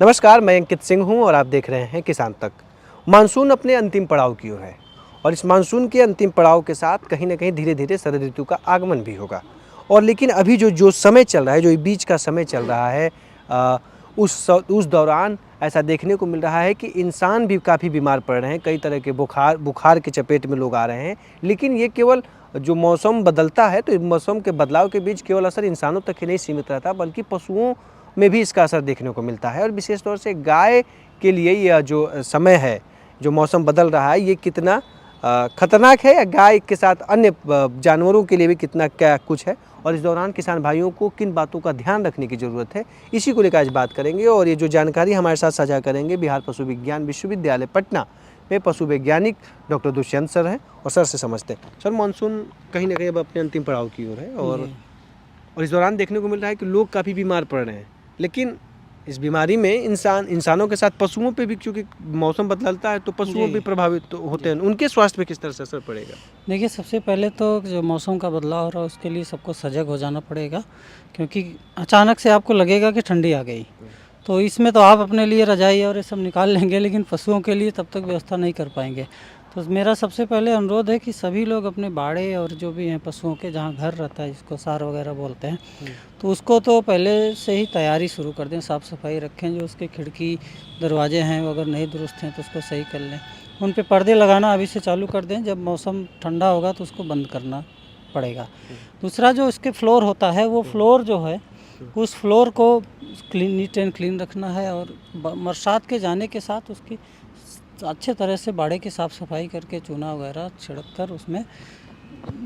नमस्कार, मैं अंकित सिंह हूं और आप देख रहे हैं किसान तक। मानसून अपने अंतिम पड़ाव की ओर है और इस मानसून के अंतिम पड़ाव के साथ कहीं ना कहीं धीरे धीरे शरद ऋतु का आगमन भी होगा। और लेकिन अभी जो जो समय चल रहा है, जो ये बीच का समय चल रहा है, उस दौरान ऐसा देखने को मिल रहा है कि इंसान भी काफ़ी बीमार पड़ रहे हैं। कई तरह के बुखार के चपेट में लोग आ रहे हैं। लेकिन ये केवल जो मौसम बदलता है, तो मौसम के बदलाव के बीच केवल असर इंसानों तक ही नहीं सीमित रहता, बल्कि पशुओं में भी इसका असर देखने को मिलता है। और विशेष तौर से गाय के लिए यह जो समय है, जो मौसम बदल रहा है, ये कितना खतरनाक है, या गाय के साथ अन्य जानवरों के लिए भी कितना क्या कुछ है, और इस दौरान किसान भाइयों को किन बातों का ध्यान रखने की ज़रूरत है, इसी को लेकर आज बात करेंगे। और ये जो जानकारी हमारे साथ साझा करेंगे, बिहार पशु विज्ञान विश्वविद्यालय पटना में पशु वैज्ञानिक डॉक्टर दुष्यंत सर हैं। और सर से समझते हैं। सर, मानसून कहीं ना कहीं अब अपने अंतिम पड़ाव की ओर है और इस दौरान देखने को मिल रहा है कि लोग काफ़ी बीमार पड़ रहे हैं। लेकिन इस बीमारी में इंसानों के साथ पशुओं पे भी, क्योंकि मौसम बदलता है तो पशुओं भी प्रभावित तो होते हैं। उनके स्वास्थ्य पे किस तरह से असर पड़ेगा? देखिए, सबसे पहले तो जो मौसम का बदलाव हो रहा है उसके लिए सबको सजग हो जाना पड़ेगा, क्योंकि अचानक से आपको लगेगा कि ठंडी आ गई, तो इसमें तो आप अपने लिए रजाई और ये सब निकाल लेंगे, लेकिन पशुओं के लिए तब तक व्यवस्था नहीं कर पाएंगे। तो मेरा सबसे पहले अनुरोध है कि सभी लोग अपने बाड़े और जो भी हैं पशुओं के, जहाँ घर रहता है, जिसको सार वगैरह बोलते हैं, तो उसको तो पहले से ही तैयारी शुरू कर दें, साफ़ सफाई रखें। जो उसके खिड़की दरवाजे हैं वो अगर नहीं दुरुस्त हैं तो उसको सही कर लें। उन पे पर्दे लगाना अभी से चालू कर दें, जब मौसम ठंडा होगा तो उसको बंद करना पड़ेगा। दूसरा, जो इसके फ्लोर होता है, वो फ्लोर जो है, उस फ्लोर को नीट एंड क्लीन रखना है, और बरसात के जाने के साथ उसकी अच्छे तरह से बाड़े की साफ़ सफाई करके चूना वगैरह छिड़क कर उसमें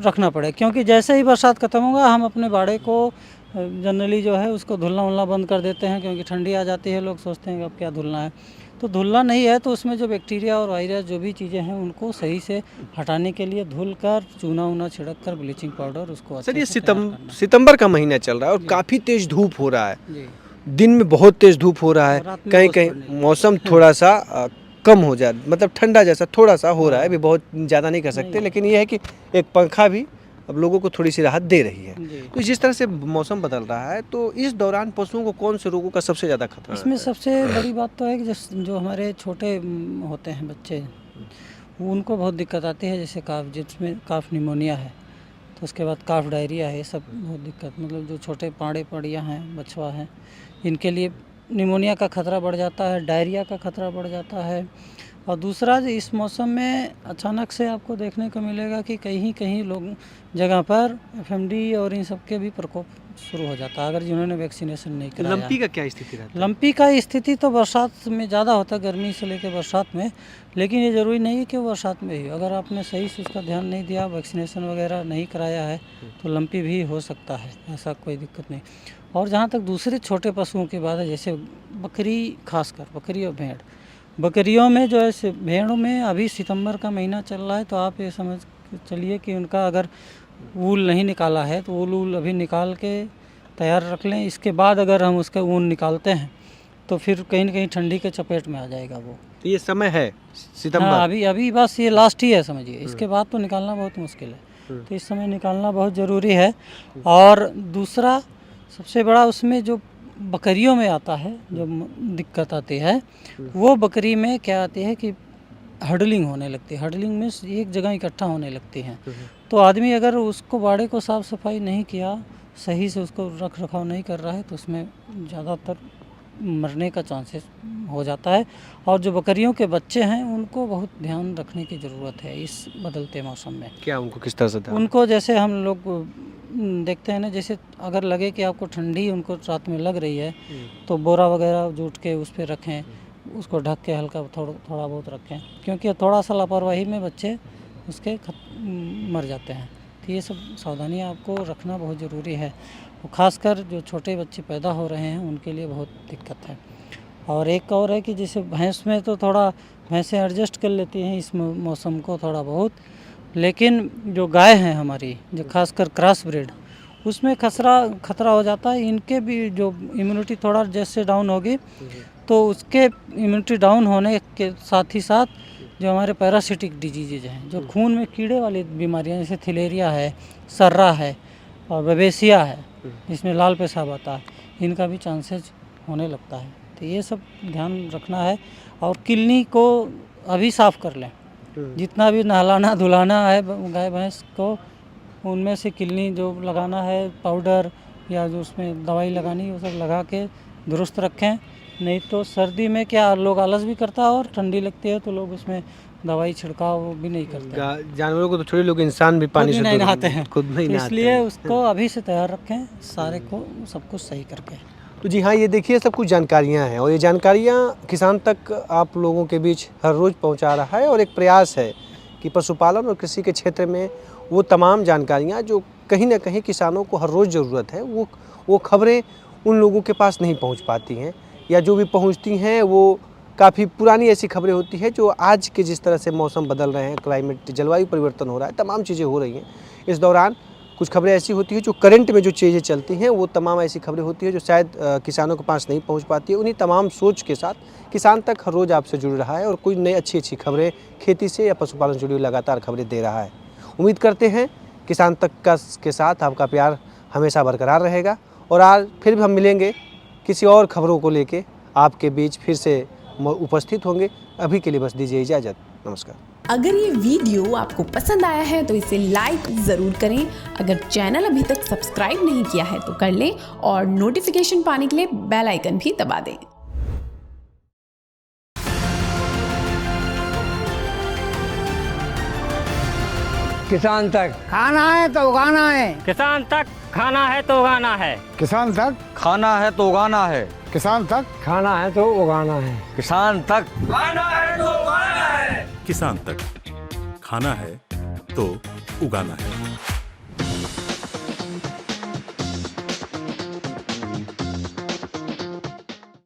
रखना पड़ेगा। क्योंकि जैसे ही बरसात ख़त्म होगा, हम अपने बाड़े को जनरली जो है उसको धुलना उलना बंद कर देते हैं, क्योंकि ठंडी आ जाती है, लोग सोचते हैं कि अब क्या धुलना है। तो धुलना नहीं है, तो उसमें जो बैक्टीरिया और वायरस जो भी चीज़ें हैं उनको सही से हटाने के लिए धुल कर, चूना उना छिड़क कर, ब्लीचिंग पाउडर उसको सर, अच्छे ये से तैयार करना है। सितंबर का महीना चल रहा है और काफ़ी तेज़ धूप हो रहा है। जी। दिन में बहुत तेज़ धूप हो रहा है, और रात में कहीं ओस कहीं पड़ने लगी। मौसम थोड़ा सा कम हो जाए, मतलब ठंडा जैसा थोड़ा सा हो रहा है। अभी बहुत ज़्यादा नहीं कर सकते, नहीं। लेकिन ये है कि एक पंखा भी अब लोगों को थोड़ी सी राहत दे रही है। जी। तो जिस तरह से मौसम बदल रहा है, तो इस दौरान पशुओं को कौन से रोगों का सबसे ज़्यादा खतरा इसमें रहता है? सबसे बड़ी बात तो है कि जो हमारे छोटे होते हैं बच्चे, वो उनको बहुत दिक्कत आती है। जैसे काफ, जिसमें काफ निमोनिया है, तो उसके बाद काफ डायरिया है, ये सब बहुत दिक्कत, मतलब जो छोटे पाड़े पड़ियाँ हैं, बछवा हैं, इनके लिए निमोनिया का खतरा बढ़ जाता है, डायरिया का खतरा बढ़ जाता है। और दूसरा, जो इस मौसम में अचानक से आपको देखने को मिलेगा कि कहीं कहीं लोग जगह पर एफएमडी और इन सब के भी प्रकोप शुरू हो जाता है, अगर जिन्होंने वैक्सीनेशन नहीं कराया। लंपी का क्या स्थिति रहता है? लंपी का स्थिति तो बरसात में ज़्यादा होता है, गर्मी से लेकर बरसात में, लेकिन ये ज़रूरी नहीं है कि वो बरसात में ही हो। अगर आपने सही से उसका ध्यान नहीं दिया, वैक्सीनेशन वगैरह नहीं कराया है, तो लंपी भी हो सकता है, ऐसा कोई दिक्कत नहीं। और जहाँ तक दूसरे छोटे पशुओं की बात है, जैसे बकरी, खासकर बकरी और भेड़, बकरियों में जो है, भेड़ों में अभी सितंबर का महीना चल रहा है, तो आप ये समझ चलिए कि उनका अगर ऊल नहीं निकाला है तो ऊल अभी निकाल के तैयार रख लें। इसके बाद अगर हम उसका ऊन निकालते हैं तो फिर कहीं ना कहीं ठंडी के चपेट में आ जाएगा वो। तो ये समय है सितंबर। हाँ, अभी अभी बस ये लास्ट ही है समझिए, इसके बाद तो निकालना बहुत मुश्किल है। तो इस समय निकालना बहुत ज़रूरी है। और दूसरा सबसे बड़ा उसमें जो बकरियों में आता है, जो दिक्कत आती है, वो बकरी में क्या आती है कि हडलिंग होने लगती है। हडलिंग में एक जगह इकट्ठा होने लगती हैं। तो आदमी अगर उसको बाड़े को साफ़ सफाई नहीं किया, सही से उसको रख रखाव नहीं कर रहा है, तो उसमें ज़्यादातर मरने का चांसेस हो जाता है। और जो बकरियों के बच्चे हैं, उनको बहुत ध्यान रखने की ज़रूरत है इस बदलते मौसम में। क्या उनको किस तरह से ध्यान? उनको जैसे हम लोग देखते हैं ना, जैसे अगर लगे कि आपको ठंडी उनको रात में लग रही है, तो बोरा वगैरह जूट के उस पर रखें, उसको ढक के हल्का थोड़ा बहुत रखें, क्योंकि थोड़ा सा लापरवाही में बच्चे उसके मर जाते हैं। तो ये सब सावधानियाँ आपको रखना बहुत ज़रूरी है। और ख़ासकर जो छोटे बच्चे पैदा हो रहे हैं, उनके लिए बहुत दिक्कत है। और एक और है कि जैसे भैंस में तो थोड़ा भैंसें एडजस्ट कर लेती हैं इस मौसम को थोड़ा बहुत, लेकिन जो गाय हैं हमारी, जो खासकर क्रॉस ब्रीड, उसमें खतरा हो जाता है। इनके भी जो इम्यूनिटी थोड़ा जैसे डाउन होगी, तो उसके इम्यूनिटी डाउन होने के साथ ही साथ जो हमारे पैरासिटिक डिजीज़ हैं, जो खून में कीड़े वाली बीमारियां, जैसे थिलेरिया है, सर्रा है और बवेसिया है, जिसमें लाल पेशाब आता है, इनका भी चांसेस होने लगता है। तो ये सब ध्यान रखना है। और किलनी को अभी साफ़ कर लें, जितना भी नहलाना धुलाना है गाय भैंस को, उनमें से किलनी जो लगाना है पाउडर या जो उसमें दवाई लगानी है वो सब लगा के दुरुस्त रखें। नहीं तो सर्दी में क्या लोग आलस भी करता है और ठंडी लगती है तो लोग उसमें दवाई छिड़काव भी नहीं करते, जानवरों को तो छोड़े, लोग इंसान भी खुद पानी भी से नहीं नहाते हैं। खुद नहीं तो नहाते इसलिए हैं। उसको अभी से तैयार रखें सारे को, सब कुछ सही करके। तो जी हाँ, ये देखिए सब कुछ जानकारियाँ हैं और ये जानकारियाँ किसान तक आप लोगों के बीच हर रोज़ पहुँचा रहा है और एक प्रयास है कि पशुपालन और कृषि के क्षेत्र में वो तमाम जानकारियाँ जो कहीं ना कहीं किसानों को हर रोज़ ज़रूरत है, वो खबरें उन लोगों के पास नहीं पहुँच पाती हैं, या जो भी पहुँचती हैं वो काफ़ी पुरानी ऐसी खबरें होती है जो आज के जिस तरह से मौसम बदल रहे हैं, क्लाइमेट जलवायु परिवर्तन हो रहा है, तमाम चीज़ें हो रही हैं। इस दौरान कुछ खबरें ऐसी होती हैं जो करंट में जो चीज़ें चलती हैं वो तमाम ऐसी खबरें होती हैं जो शायद किसानों के पास नहीं पहुंच पाती है। उन्हीं तमाम सोच के साथ किसान तक हर रोज़ आपसे जुड़ रहा है और कोई नई अच्छी अच्छी खबरें खेती से या पशुपालन से जुड़ी हुई लगातार खबरें दे रहा है। उम्मीद करते हैं किसान तक के साथ आपका प्यार हमेशा बरकरार रहेगा और आज फिर भी हम मिलेंगे किसी और खबरों को लेके आपके बीच फिर से उपस्थित होंगे। अभी के लिए बस दीजिए इजाज़त, नमस्कार। अगर ये वीडियो आपको पसंद आया है तो इसे लाइक ज़रूर करें। अगर चैनल अभी तक सब्सक्राइब नहीं किया है तो कर लें और नोटिफिकेशन पाने के लिए बेल आइकन भी दबा दें। किसान तक खाना है तो उगाना है, किसान तक खाना है तो उगाना है, किसान तक खाना है तो उगाना है, किसान तक खाना है तो उगाना है, किसान तक खाना है तो उगाना है, किसान तक खाना है तो उगाना है।